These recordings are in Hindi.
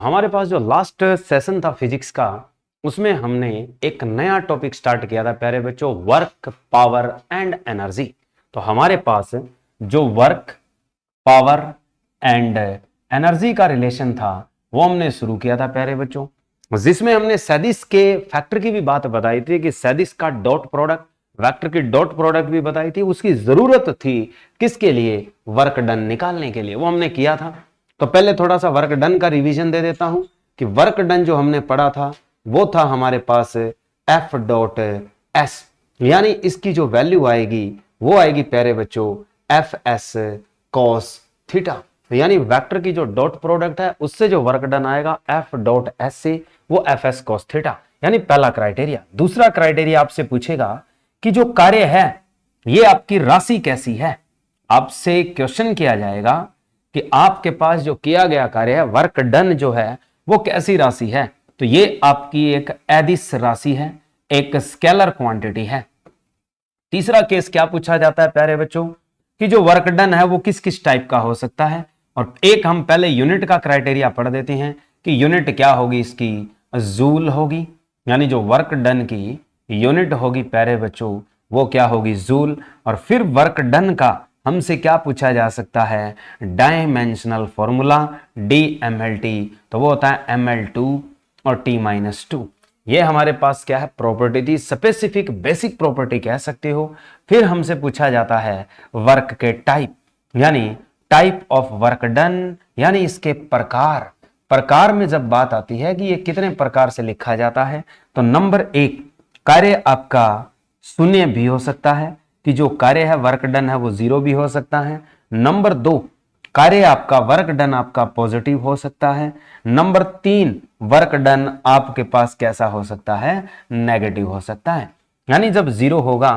हमारे पास जो लास्ट सेशन था फिजिक्स का, उसमें हमने एक नया टॉपिक स्टार्ट किया था प्यारे बच्चों, वर्क, पावर एंड एनर्जी। तो हमारे पास जो वर्क, पावर एंड एनर्जी का रिलेशन था वो हमने शुरू किया था प्यारे बच्चों, जिसमें हमने सदिश के फैक्टर की भी बात बताई थी कि सदिश का डॉट प्रोडक्ट, वेक्टर की डॉट प्रोडक्ट भी बताई थी। उसकी जरूरत थी किसके लिए? वर्क डन निकालने के लिए। वो हमने किया था। तो पहले थोड़ा सा वर्क डन का रिवीजन दे देता हूं कि वर्क डन जो हमने पढ़ा था वो था हमारे पास एफ डॉट एस, यानी इसकी जो वैल्यू आएगी वो आएगी प्यारे बच्चों एफ एस कॉस थीटा। यानी वेक्टर की जो डॉट प्रोडक्ट है उससे जो वर्क डन आएगा एफ डॉट एस से वो एफ एस कॉस थीटा, यानी पहला क्राइटेरिया। दूसरा क्राइटेरिया आपसे पूछेगा कि जो कार्य है ये आपकी राशि कैसी है। आपसे क्वेश्चन किया जाएगा कि आपके पास जो किया गया कार्य है, वर्क डन जो है वो कैसी राशि है। तो ये आपकी एक एदिश राशि है, एक स्केलर क्वांटिटी है। तीसरा केस क्या पूछा जाता है प्यारे बच्चों कि जो वर्क डन है वो किस किस टाइप का हो सकता है। और एक हम पहले यूनिट का क्राइटेरिया पढ़ देते हैं कि यूनिट क्या होगी इसकी, जूल होगी। यानी जो वर्क डन की यूनिट होगी प्यारे बच्चों वो क्या होगी, जूल। और फिर वर्क डन का हमसे क्या पूछा जा सकता है, डायमेंशनल फॉर्मूला DMLT, तो वो होता है ML2 और T-2। ये हमारे पास क्या है, प्रॉपर्टी थी, स्पेसिफिक बेसिक प्रॉपर्टी कह सकते हो। फिर हमसे पूछा जाता है वर्क के टाइप, यानी टाइप ऑफ वर्क डन, यानी इसके प्रकार। प्रकार में जब बात आती है कि ये कितने प्रकार से लिखा जाता है, तो नंबर 1 कार्य आपका शून्य भी हो सकता है कि जो कार्य है वर्क डन है वो 0 भी हो सकता है। नंबर 2 कार्य आपका वर्क डन आपका पॉजिटिव हो सकता है। नंबर 3 वर्क डन आपके पास कैसा हो सकता है, नेगेटिव हो सकता है। यानी जब 0 होगा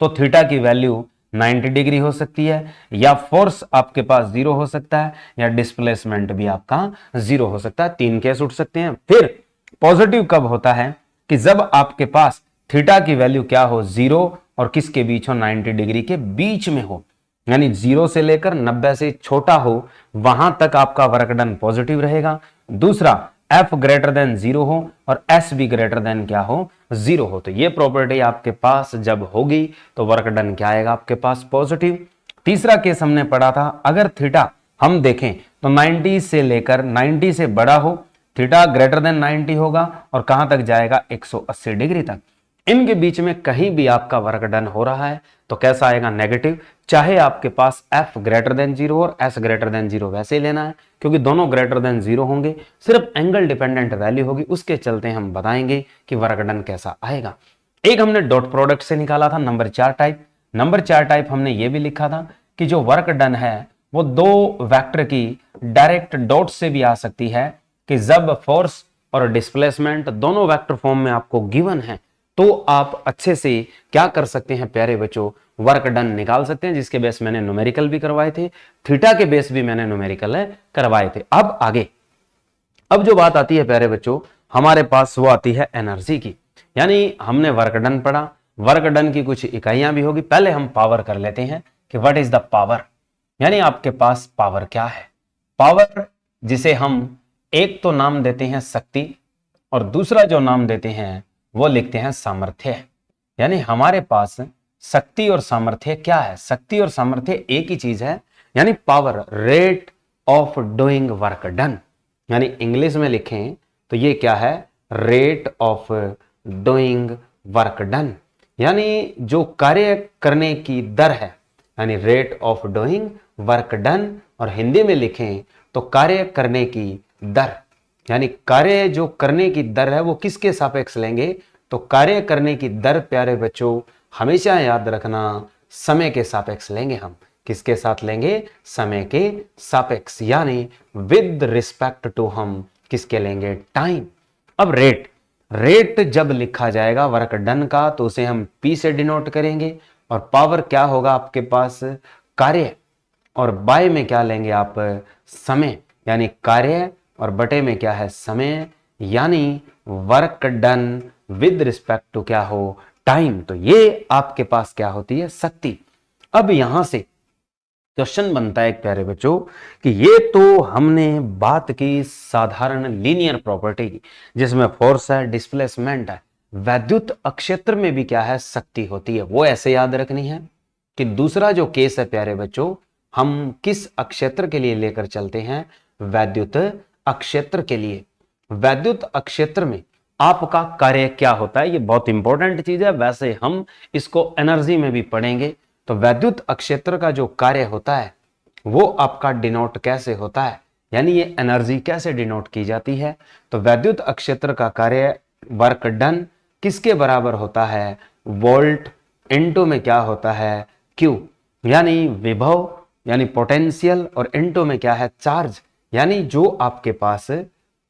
तो थीटा की वैल्यू 90 डिग्री हो सकती है, या फोर्स आपके पास 0 हो सकता है, या डिस्प्लेसमेंट भी आपका 0 हो सकता है। 3 केस उठ सकते हैं। फिर पॉजिटिव कब होता है कि जब आपके पास थीटा की वैल्यू क्या हो, 0 और किसके बीच हो, 90 डिग्री के बीच में हो। यानी 0 से लेकर 90 से छोटा हो वहां तक आपका वर्क डन पॉजिटिव रहेगा। दूसरा F ग्रेटर देन 0 हो और S भी ग्रेटर देन क्या हो, 0 हो। तो ये प्रॉपर्टी आपके पास जब होगी तो वर्क डन क्या आएगा आपके पास, पॉजिटिव। तीसरा केस हमने पढ़ा था, अगर थीटा हम देखें तो 90 से लेकर 90 से बड़ा हो, थीटा ग्रेटर देन 90 होगा और कहां तक जाएगा, 180 डिग्री तक। इनके बीच में कहीं भी आपका वर्क डन हो रहा है तो कैसा आएगा, नेगेटिव। चाहे आपके पास F ग्रेटर देन 0 और S ग्रेटर देन 0, वैसे ही लेना है क्योंकि दोनों ग्रेटर देन 0 होंगे, सिर्फ एंगल डिपेंडेंट वैल्यू होगी, उसके चलते हम बताएंगे कि वर्क डन कैसा आएगा। एक हमने डॉट प्रोडक्ट से निकाला था नंबर 4 टाइप। नंबर 4 टाइप हमने ये भी लिखा था कि जो वर्क डन है वो दो वेक्टर की डायरेक्ट डॉट से भी आ सकती है, कि जब फोर्स और डिस्प्लेसमेंट दोनों वेक्टर फॉर्म में आपको गिवन है तो आप अच्छे से क्या कर सकते हैं प्यारे बच्चों, वर्क डन निकाल सकते हैं, जिसके बेस मैंने न्यूमेरिकल भी करवाए थे, थीटा के बेस भी मैंने न्यूमेरिकल करवाए थे। अब आगे, अब जो बात आती है प्यारे बच्चों हमारे पास वो आती है एनर्जी की। यानी हमने वर्क डन पढ़ा, वर्क डन की कुछ इकाइयां भी होगी। पहले हम पावर कर लेते हैं कि व्हाट इज द पावर, यानी आपके पास पावर क्या है। पावर जिसे हम एक तो नाम देते हैं शक्ति और दूसरा जो नाम देते हैं वो लिखते हैं सामर्थ्य। यानी हमारे पास शक्ति और सामर्थ्य क्या है, शक्ति और सामर्थ्य एक ही चीज है। यानी power, rate of doing work done, यानी इंग्लिश में लिखें तो ये क्या है, rate of doing work done, यानी जो कार्य करने की दर है, यानी rate of doing work done. और हिंदी में लिखें तो कार्य करने की दर, यानी कार्य जो करने की दर है वो किसके सापेक्ष लेंगे, तो कार्य करने की दर प्यारे बच्चों हमेशा याद रखना समय के सापेक्ष लेंगे हम। किसके साथ लेंगे, समय के सापेक्ष, यानी विद रिस्पेक्ट टू हम किसके लेंगे, टाइम। अब रेट, रेट जब लिखा जाएगा वर्क डन का तो उसे हम P से डिनोट करेंगे, और पावर क्या होगा आपके पास, कार्य, और बाय में क्या लेंगे आप, समय, यानी कार्य और बटे में क्या है, समय, यानी work done with respect to क्या हो, टाइम। तो ये आपके पास क्या होती है, शक्ति। अब यहां से क्वेश्चन बनता है एक प्यारे बच्चों कि ये तो हमने बात की साधारण लीनियर प्रॉपर्टी की, जिसमें फोर्स है, डिस्प्लेसमेंट है, वैद्युत अक्षेत्र में भी क्या है, शक्ति होती है, वो ऐसे याद रखनी है। कि दूसरा जो केस है प्यारे बच्चों, हम किस अक्षेत्र के लिए लेकर चलते हैं, वैद्युत अक्षेत्र के लिए। वैद्युत अक्षेत्र में आपका कार्य क्या होता है, ये बहुत इंपॉर्टेंट चीज है, वैसे हम इसको एनर्जी में भी पढ़ेंगे। तो वैद्युत अक्षेत्र का जो कार्य होता है वो आपका डिनोट कैसे होता है, यानी ये एनर्जी कैसे डिनोट की जाती है। तो वैद्युत अक्षेत्र का कार्य वर्क डन किसके बराबर होता है, वोल्ट इनटू में क्या होता है, क्यू, यानी विभव यानी पोटेंशियल, और इनटू में क्या है, चार्ज, यानी जो आपके पास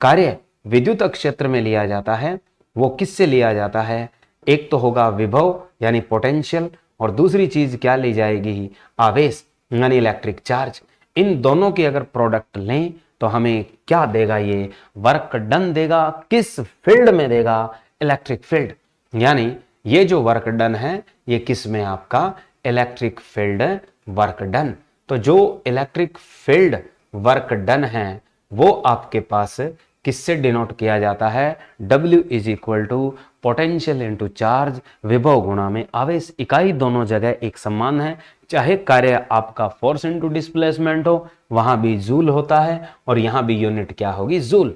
कार्य विद्युत क्षेत्र में लिया जाता है वो किससे लिया जाता है, एक तो होगा विभव यानी पोटेंशियल, और दूसरी चीज क्या ली जाएगी, आवेश यानी इलेक्ट्रिक चार्ज। इन दोनों की अगर प्रोडक्ट लें तो हमें क्या देगा, ये वर्क डन देगा। किस फील्ड में देगा, इलेक्ट्रिक फील्ड, यानी ये जो वर्क डन है ये किस में, आपका इलेक्ट्रिक फील्ड वर्क डन। तो जो इलेक्ट्रिक फील्ड वर्क डन है वो आपके पास किससे डिनोट किया जाता है, W is equal to potential into charge, विभव गुणा में आवेश। इकाई दोनों जगह एक समान है, चाहे कार्य आपका फोर्स इंटू डिस्प्लेसमेंट हो, वहां भी जूल होता है, और यहां भी यूनिट क्या होगी, जूल,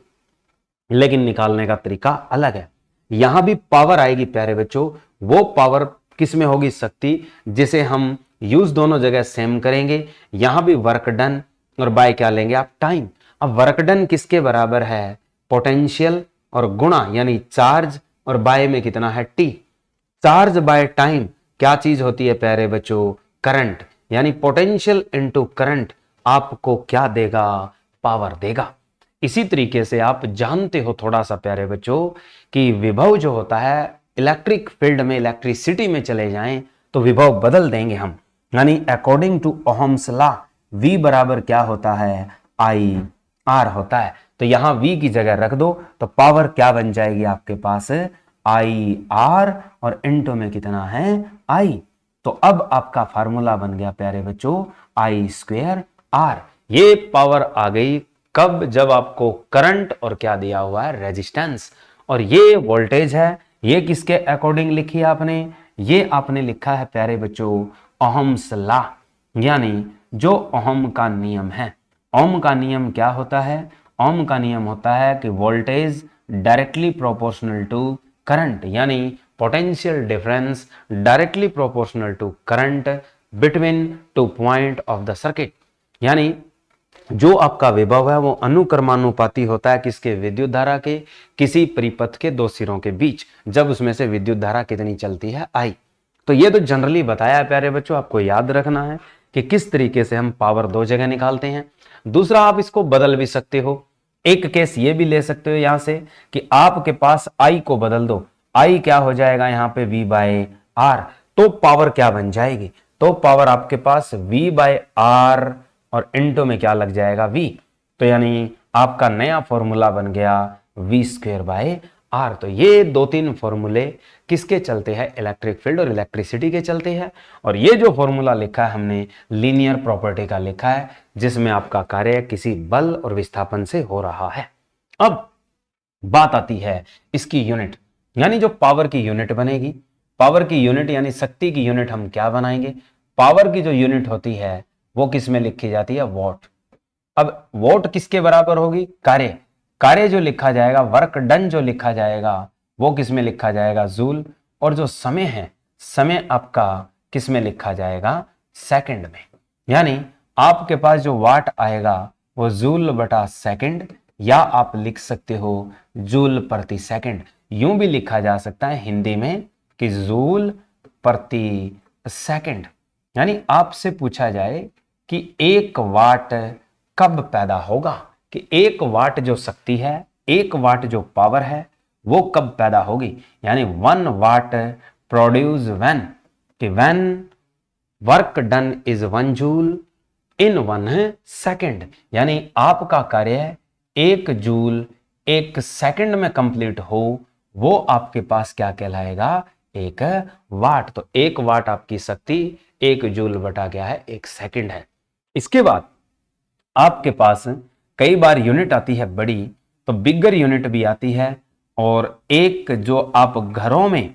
लेकिन निकालने का तरीका अलग है। यहां भी पावर आएगी प्यारे बच्चों, वो पावर किस में होगी, शक्ति, जिसे हम यूज दोनों जगह सेम करेंगे। यहां भी वर्क डन और बाय क्या लेंगे आप, टाइम। अब वर्क डन किसके बराबर है, पोटेंशियल और गुणा यानी चार्ज, और बाय में कितना है, टी। चार्ज बाय टाइम क्या चीज होती है प्यारे बच्चों, करंट, यानी पोटेंशियल इनटू करंट आपको क्या देगा, पावर देगा। इसी तरीके से आप जानते हो थोड़ा सा प्यारे बच्चों कि विभव जो होता है, इलेक्ट्रिक फील्ड में इलेक्ट्रिसिटी में चले जाएं तो विभव बदल देंगे हम, यानी according to Ohm's law V बराबर क्या होता है, आई आर होता है। तो यहां V की जगह रख दो तो पावर क्या बन जाएगी आपके पास, आई आर, और इनटू में कितना है, आई। तो अब आपका फार्मूला बन गया प्यारे बच्चों, आई स्क्वेयर आर। ये पावर आ गई कब, जब आपको करंट और क्या दिया हुआ है, रेजिस्टेंस, और ये वोल्टेज है। ये किसके अकॉर्डिंग लिखी है आपने, ये आपने लिखा है प्यारे बच्चों ओहम्स लॉ, यानी जो ओहम का नियम है। ओम का नियम क्या होता है, ओम का नियम होता है कि voltage directly proportional to current, यानी potential difference directly proportional to current between two point of the circuit, यानी जो आपका विभव है वो अनुक्रमानुपाती होता है किसके, विद्युत धारा के, किसी परिपथ के दो सिरों के बीच, जब उसमें से विद्युत धारा कितनी चलती है, आई। तो ये तो जनरली बताया है प्यारे बच्चों, आपको याद रखना है कि किस तरीके से हम पावर दो जगह निकालते हैं। दूसरा आप इसको बदल भी सकते हो, एक केस ये भी ले सकते हो यहां से कि आपके पास आई को बदल दो, आई क्या हो जाएगा यहाँ पे V बाय आर, तो पावर क्या बन जाएगी, तो पावर आपके पास V बाय आर और इनटू में क्या लग जाएगा, V। तो यानी आपका नया फॉर्मूला बन गया V स्क्वेयर बाय आर। तो ये दो तीन फॉर्मूले किसके चलते हैं, इलेक्ट्रिक फील्ड और इलेक्ट्रिसिटी के चलते हैं। और ये जो फॉर्मूला लिखा है हमने लीनियर प्रॉपर्टी का लिखा है, जिसमें आपका कार्य किसी बल और विस्थापन से हो रहा है। अब बात आती है इसकी यूनिट, यानी जो पावर की यूनिट बनेगी, पावर की यूनिट यानी शक्ति की यूनिट हम क्या बनाएंगे, पावर की जो यूनिट होती है वो किस में लिखी जाती है, वॉट। अब वॉट किसके बराबर होगी, कार्य, कार्य जो लिखा जाएगा, वर्क डन जो लिखा जाएगा वो किस में लिखा जाएगा, जूल, और जो समय है, समय आपका किस में लिखा जाएगा, सेकंड में। यानी आपके पास जो वाट आएगा वो जूल बटा सेकंड, या आप लिख सकते हो जूल प्रति सेकंड। यूं भी लिखा जा सकता है हिंदी में कि जूल प्रति सेकंड। यानी आपसे पूछा जाए कि एक वाट कब पैदा होगा, कि एक वाट जो शक्ति है, एक वाट जो पावर है वो कब पैदा होगी, यानी 1 वाट प्रोड्यूस व्हेन, कि when work done is 1 joule in 1 second, यानी आपका कार्य 1 जूल 1 सेकंड में कंप्लीट हो, वो आपके पास क्या कहलाएगा, 1 वाट। तो 1 वाट आपकी शक्ति 1 जूल बटा क्या है, 1 सेकंड है। इसके बाद आपके पास कई बार यूनिट आती है बड़ी, तो बिगर यूनिट भी आती है, और एक जो आप घरों में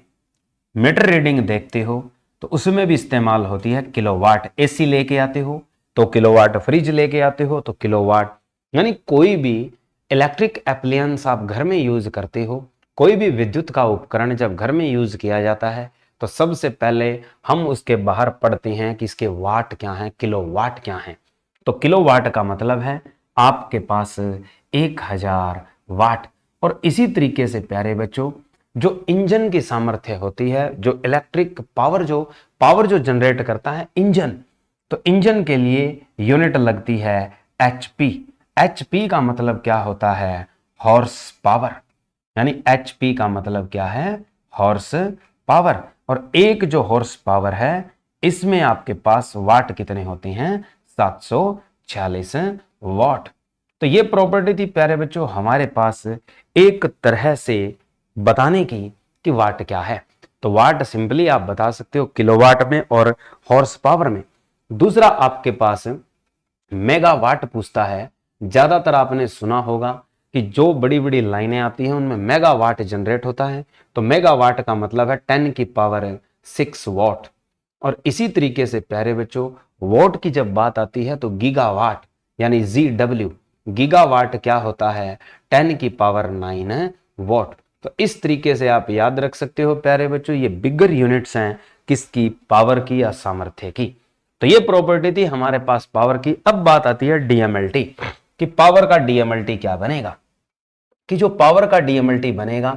मीटर रीडिंग देखते हो तो उसमें भी इस्तेमाल होती है किलोवाट। एसी लेके आते हो तो किलोवाट, फ्रिज लेके आते हो तो किलोवाट। यानी कोई भी इलेक्ट्रिक एप्लायंस आप घर में यूज करते हो, कोई भी विद्युत का उपकरण जब घर में यूज किया जाता है तो सबसे पहले हम उसके बाहर पढ़ते हैं कि इसके वाट क्या हैं, किलोवाट क्या हैं। तो किलोवाट का मतलब है आपके पास 1000 वाट। और इसी तरीके से प्यारे बच्चों, जो इंजन की सामर्थ्य होती है, जो इलेक्ट्रिक पावर जो जनरेट करता है इंजन, तो इंजन के लिए यूनिट लगती है एचपी। एचपी का मतलब क्या होता है? Horse power. यानी एचपी का मतलब क्या है? Horse power. और एक जो हॉर्स पावर है इसमें आपके पास वाट कितने होते हैं? 746 वाट। तो ये प्रॉपर्टी थी प्यारे बच्चों हमारे पास एक तरह से बताने की कि वाट क्या है। तो वाट सिंपली आप बता सकते हो किलोवाट में और हॉर्स पावर में। दूसरा आपके पास मेगावाट पूछता है। ज्यादातर आपने सुना होगा कि जो बड़ी बड़ी लाइनें आती हैं उनमें मेगावाट जनरेट होता है। तो मेगावाट का मतलब है 10 की पावर 6 वॉट। और इसी तरीके से प्यारे बच्चों वॉट की जब बात आती है तो गीगावाट यानी GW, गीगावाट क्या होता है? 10 की पावर 9 वॉट। तो इस तरीके से आप याद रख सकते हो प्यारे बच्चों, ये बिगर यूनिट्स हैं किसकी? पावर की या सामर्थ्य की। तो ये प्रॉपर्टी थी हमारे पास पावर की। अब बात आती है डीएमएलटी कि पावर का डीएमएलटी क्या बनेगा। कि जो पावर का डीएमएलटी बनेगा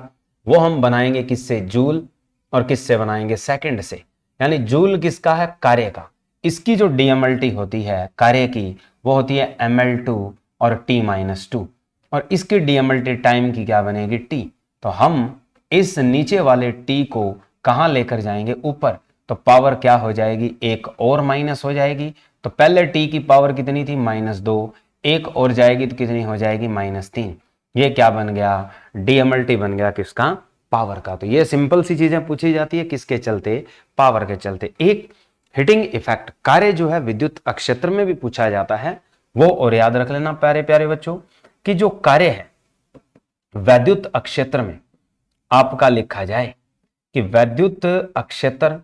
वो हम बनाएंगे किससे? जूल। और किससे बनाएंगे? सेकंड से। यानी जूल किसका है? कार्य का। इसकी जो डीएमएलटी होती है कार्य की वो होती है ml2 और t-2। और इसकी डीएमएलटी टाइम की क्या बनेगी? t। तो हम इस नीचे वाले t को कहां लेकर जाएंगे? ऊपर। तो पावर क्या हो जाएगी? एक और माइनस हो जाएगी। तो पहले t की पावर कितनी थी? -2। एक और जाएगी तो कितनी हो जाएगी? -3। ये क्या बन गया? डीएमएलटी बन गया किसका? पावर का। तो ये सिंपल सी चीजें पूछी जाती है किसके चलते? पावर के चलते। एक हिटिंग इफेक्ट कार्य जो है विद्युत अक्षेत्र में भी पूछा जाता है वो, और याद रख लेना प्यारे प्यारे बच्चों कि जो कार्य है वैद्युत अक्षेत्र में आपका लिखा जाए कि वैद्युत अक्षेत्र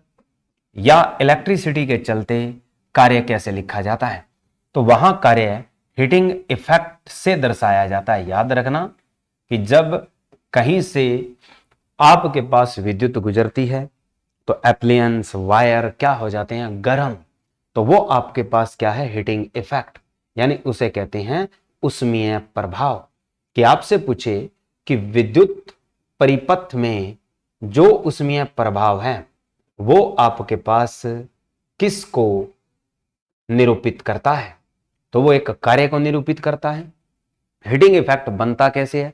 या इलेक्ट्रिसिटी के चलते कार्य कैसे लिखा जाता है, तो वहां कार्य हीटिंग इफेक्ट से दर्शाया जाता है। याद रखना कि जब कहीं से आपके पास विद्युत गुजरती है तो एप्लियंस वायर क्या हो जाते हैं? गर्म। तो वो आपके पास क्या है? Heating effect. यानी उसे कहते हैं उष्मीय प्रभाव। कि आपसे पूछे कि विद्युत परिपथ में जो उष्मीय प्रभाव है वो आपके पास किसको निरूपित करता है? तो वो एक कार्य को निरूपित करता है। हीटिंग इफेक्ट बनता कैसे है?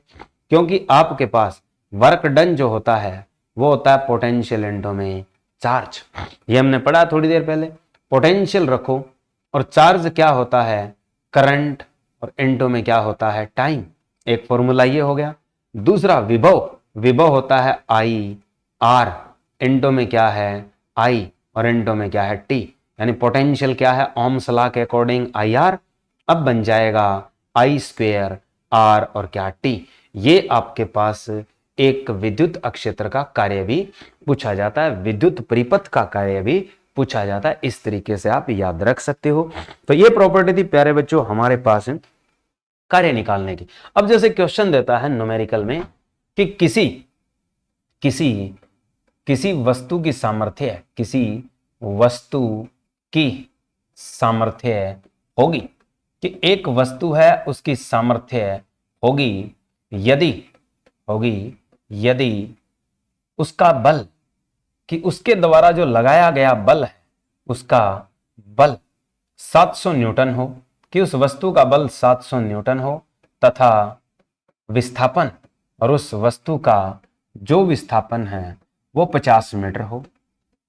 क्योंकि आपके पास वर्क डन जो होता है वो होता है पोटेंशियल इनटू में चार्ज। ये हमने पढ़ा थोड़ी देर पहले। पोटेंशियल रखो और चार्ज क्या होता है? करंट, और इनटू में क्या होता है? टाइम। एक फॉर्मूला ये हो गया। दूसरा विभव, विभव होता है आई आर, इनटू में क्या है? आई, और इनटू में क्या है? टी। यानी पोटेंशियल क्या है? ओम्स लॉ के अकॉर्डिंग आई आर। अब बन जाएगा आई स्क्वेयर आर और क्या? टी। ये आपके पास एक विद्युत अक्षेत्र का कार्य भी पूछा जाता है, विद्युत परिपथ का कार्य भी पूछा जाता है। इस तरीके से आप याद रख सकते हो। तो ये प्रॉपर्टी थी प्यारे बच्चों हमारे पास कार्य निकालने की। अब जैसे क्वेश्चन देता है न्यूमेरिकल में कि किसी किसी किसी वस्तु की सामर्थ्य, किसी वस्तु की सामर्थ्य होगी, कि एक वस्तु है उसकी सामर्थ्य होगी यदि उसका बल, कि उसके द्वारा जो लगाया गया बल है उसका बल 700 न्यूटन हो, कि उस वस्तु का बल 700 न्यूटन हो, तथा विस्थापन, और उस वस्तु का जो विस्थापन है वो 50 मीटर हो।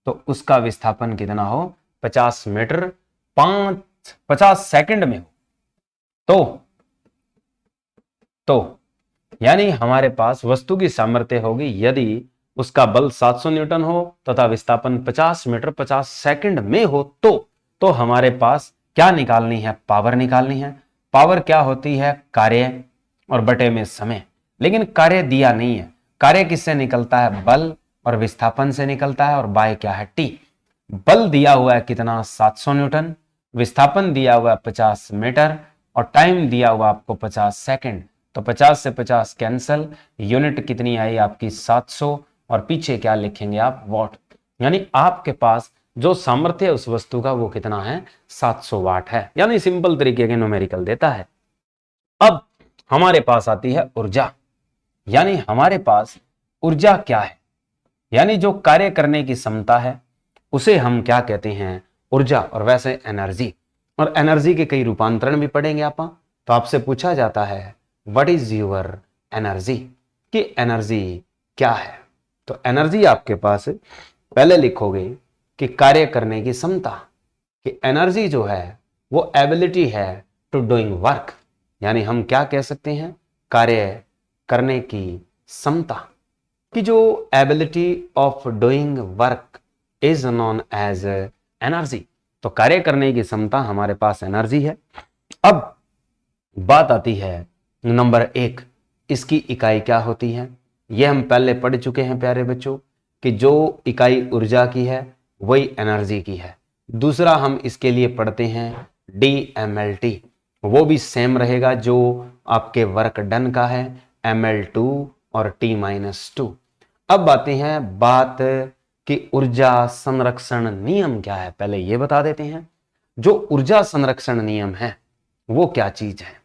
तो उसका विस्थापन कितना हो? 50 मीटर 50 सेकंड में हो। तो यानी हमारे पास वस्तु की सामर्थ्य होगी यदि उसका बल 700 न्यूटन हो तथा विस्थापन 50 मीटर 50 सेकंड में हो, तो हमारे पास क्या निकालनी है? पावर निकालनी है। पावर क्या होती है? कार्य और बटे में समय। लेकिन कार्य दिया नहीं है। कार्य किससे निकलता है? बल और विस्थापन से निकलता है। और बाय क्या है? टी। बल दिया हुआ है कितना? 700 न्यूटन। विस्थापन दिया हुआ है 50 मीटर। और टाइम दिया हुआ आपको 50 सेकंड। तो 50 से 50 कैंसल, यूनिट कितनी आई आपकी? 700। और पीछे क्या लिखेंगे आप? वॉट। यानी आपके पास जो सामर्थ्य है उस वस्तु का वो कितना है? 700 वाट है। यानी सिंपल तरीके के न्यूमेरिकल देता है। अब हमारे पास आती है ऊर्जा। यानी हमारे पास ऊर्जा क्या है? यानी जो कार्य करने की क्षमता है उसे हम क्या कहते हैं? ऊर्जा। और वैसे एनर्जी, और एनर्जी के कई रूपांतरण भी पढ़ेंगे आप। तो आपसे पूछा जाता है व्हाट इज योर एनर्जी, कि एनर्जी क्या है? तो एनर्जी आपके पास पहले लिखोगे कि कार्य करने की क्षमता, कि एनर्जी जो है वो एबिलिटी है टू डूइंग वर्क। यानी हम क्या कह सकते हैं? कार्य करने की क्षमता, कि जो ability of doing work is known as energy. तो कार्य करने की क्षमता हमारे पास एनर्जी है। अब बात आती है नंबर 1, इसकी इकाई क्या होती है? यह हम पहले पढ़ चुके हैं प्यारे बच्चों, कि जो इकाई ऊर्जा की है वही एनर्जी की है। दूसरा हम इसके लिए पढ़ते हैं DMLT, वो भी सेम रहेगा जो आपके वर्क डन का है, ML2 और T-2। अब आते हैं बात कि ऊर्जा संरक्षण नियम क्या है। पहले ये बता देते हैं जो ऊर्जा संरक्षण नियम है वो क्या चीज है।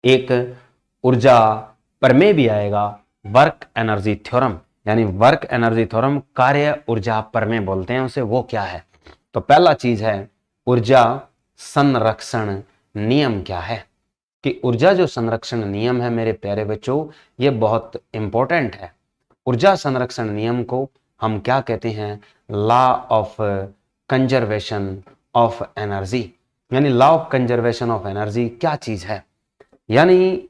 एक ऊर्जा प्रमेय भी आएगा, वर्क एनर्जी थ्योरम, यानी वर्क एनर्जी थ्योरम कार्य ऊर्जा प्रमेय बोलते हैं उसे। वो क्या है? तो पहला चीज है ऊर्जा संरक्षण नियम क्या है, कि ऊर्जा जो संरक्षण नियम है मेरे प्यारे बच्चों ये बहुत इंपॉर्टेंट है। ऊर्जा संरक्षण नियम को हम क्या कहते हैं? Law of conservation of energy. यानी law of conservation of energy क्या चीज है? यानी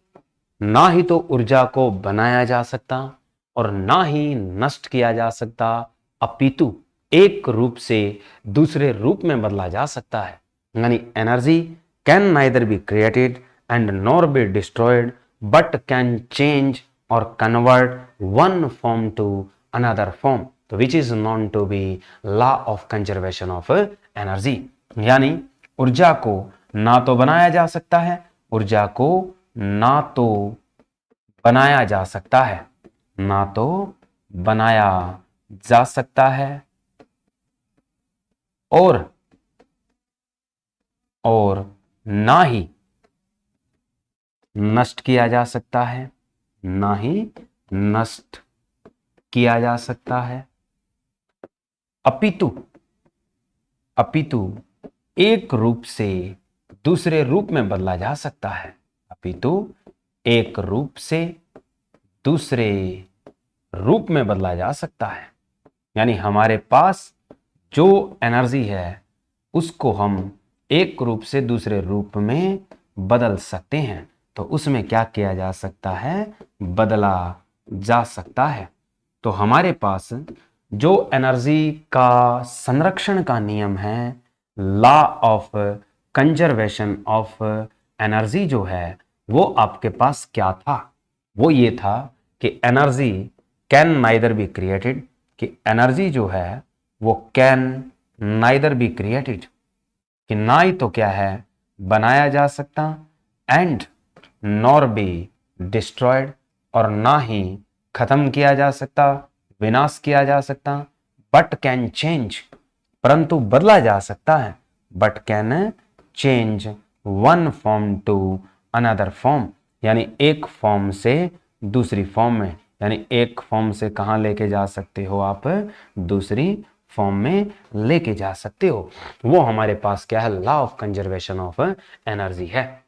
ना ही तो ऊर्जा को बनाया जा सकता और ना ही नष्ट किया जा सकता, अपितु एक रूप से दूसरे रूप में बदला जा सकता है। यानी energy can neither be created and nor be destroyed but can change और convert one form to another form, तो which is known to be law of conservation of energy. यानी ऊर्जा को ना तो बनाया जा सकता है, ऊर्जा को ना तो बनाया जा सकता है, ना तो बनाया जा सकता है और ना ही नष्ट किया जा सकता है, ना ही नष्ट किया जा सकता है, अपितु एक रूप से दूसरे रूप में बदला जा सकता है, अपितु एक रूप से दूसरे रूप में बदला जा सकता है। यानी हमारे पास जो एनर्जी है उसको हम एक रूप से दूसरे रूप में बदल सकते हैं, तो उसमें क्या किया जा सकता है? बदला जा सकता है। तो हमारे पास जो एनर्जी का संरक्षण का नियम है, law of conservation of energy जो है वो आपके पास क्या था? वो ये था कि energy can neither be created, कि एनर्जी जो है वो कैन नाइदर बी क्रिएटेड, कि ना ही तो क्या है बनाया जा सकता, एंड नॉर बी डिस्ट्रॉयड और ना ही खत्म किया जा सकता, विनाश किया जा सकता, बट कैन चेंज परंतु बदला जा सकता है, but can change one form to another form, यानी एक फॉर्म से दूसरी फॉर्म में, यानी एक फॉर्म से कहां लेके जा सकते हो आप? दूसरी फॉर्म में लेके जा सकते हो। वो हमारे पास क्या है? Law of conservation of energy है।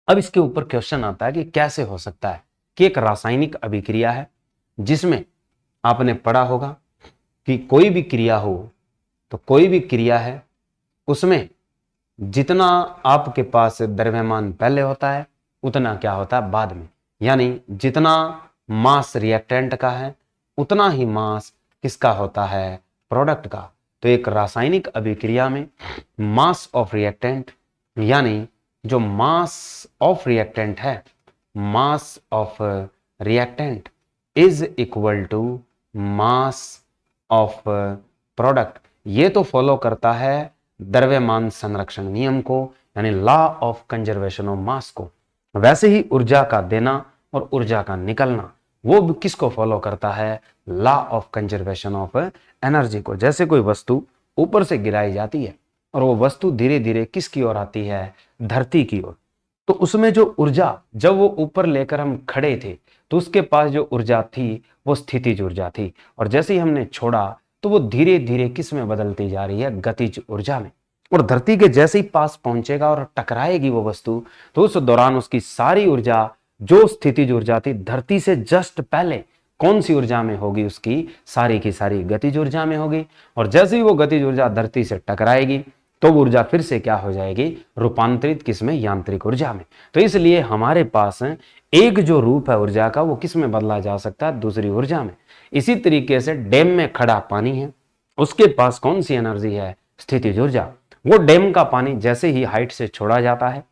अब इसके ऊपर क्वेश्चन आता है कि कैसे हो सकता है कि एक रासायनिक अभिक्रिया है जिसमें आपने पढ़ा होगा कि कोई भी क्रिया हो तो कोई भी क्रिया है उसमें जितना आपके पास द्रव्यमान पहले होता है उतना क्या होता है बाद में, यानी जितना मास रिएक्टेंट का है उतना ही मास किसका होता है? प्रोडक्ट का। तो एक रासायनिक अभिक्रिया में मास ऑफ रिएक्टेंट, यानी जो मास ऑफ रिएक्टेंट है, mass of reactant is equal to mass of product. ये तो फॉलो करता है द्रव्यमान संरक्षण नियम को, यानी law of conservation of mass को। वैसे ही ऊर्जा का देना और ऊर्जा का निकलना वो भी किसको फॉलो करता है, law of conservation of energy को। जैसे कोई वस्तु ऊपर से गिराई जाती है और वो वस्तु धीरे धीरे किसकी ओर आती है, धरती की ओर, तो उसमें जो ऊर्जा, जब वो ऊपर लेकर हम खड़े थे तो उसके पास जो ऊर्जा थी वो स्थितिज ऊर्जा थी, और जैसे ही हमने छोड़ा तो वो धीरे धीरे किस में बदलती जा रही है, गतिज ऊर्जा में। और धरती के जैसे ही पास पहुंचेगा और टकराएगी वो वस्तु, तो उस दौरान उसकी सारी ऊर्जा जो स्थितिज ऊर्जा थी धरती से जस्ट पहले कौन सी ऊर्जा में होगी, उसकी सारी की सारी गतिज ऊर्जा में होगी। और जैसे ही वो गतिज ऊर्जा धरती से टकराएगी तो ऊर्जा फिर से क्या हो जाएगी, रूपांतरित किसमें, यांत्रिक ऊर्जा में। तो इसलिए हमारे पास एक जो रूप है ऊर्जा का वो किस में बदला जा सकता है, दूसरी ऊर्जा में। इसी तरीके से डैम में खड़ा पानी है, उसके पास कौन सी एनर्जी है, स्थितिज ऊर्जा। वो डैम का पानी जैसे ही हाइट से छोड़ा जाता है,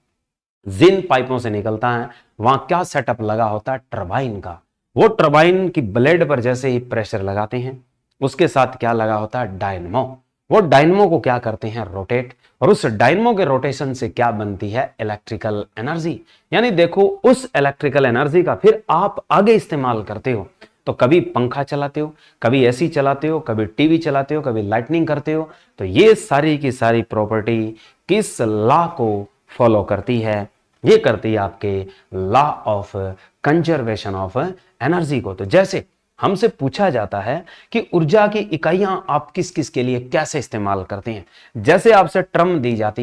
जिन पाइपों से निकलता है, वहां क्या सेटअप लगा होता है, टरबाइन का। वो टरबाइन की ब्लेड पर जैसे ही प्रेशर लगाते हैं, उसके साथ क्या लगा होता है, डायनमो। वो डायनमो को क्या करते हैं, रोटेट, और उस डायनमो के रोटेशन से क्या बनती है, इलेक्ट्रिकल एनर्जी। यानी देखो उस इलेक्ट्रिकल एनर्जी का फिर आप आगे इस्तेमाल करते हो, तो कभी पंखा चलाते हो, कभी एसी चलाते हो, कभी टीवी चलाते हो, कभी लाइटनिंग करते हो। तो ये सारी की सारी प्रॉपर्टी किस लॉ को फॉलो करती है, ये करती है आपके law of conservation of energy को। तो जैसे हमसे पूछा जाता है कि ऊर्जा की इकाइयां आप किस किस के लिए कैसे इस्तेमाल करते हैं, जैसे आपसे टर्म दी जाती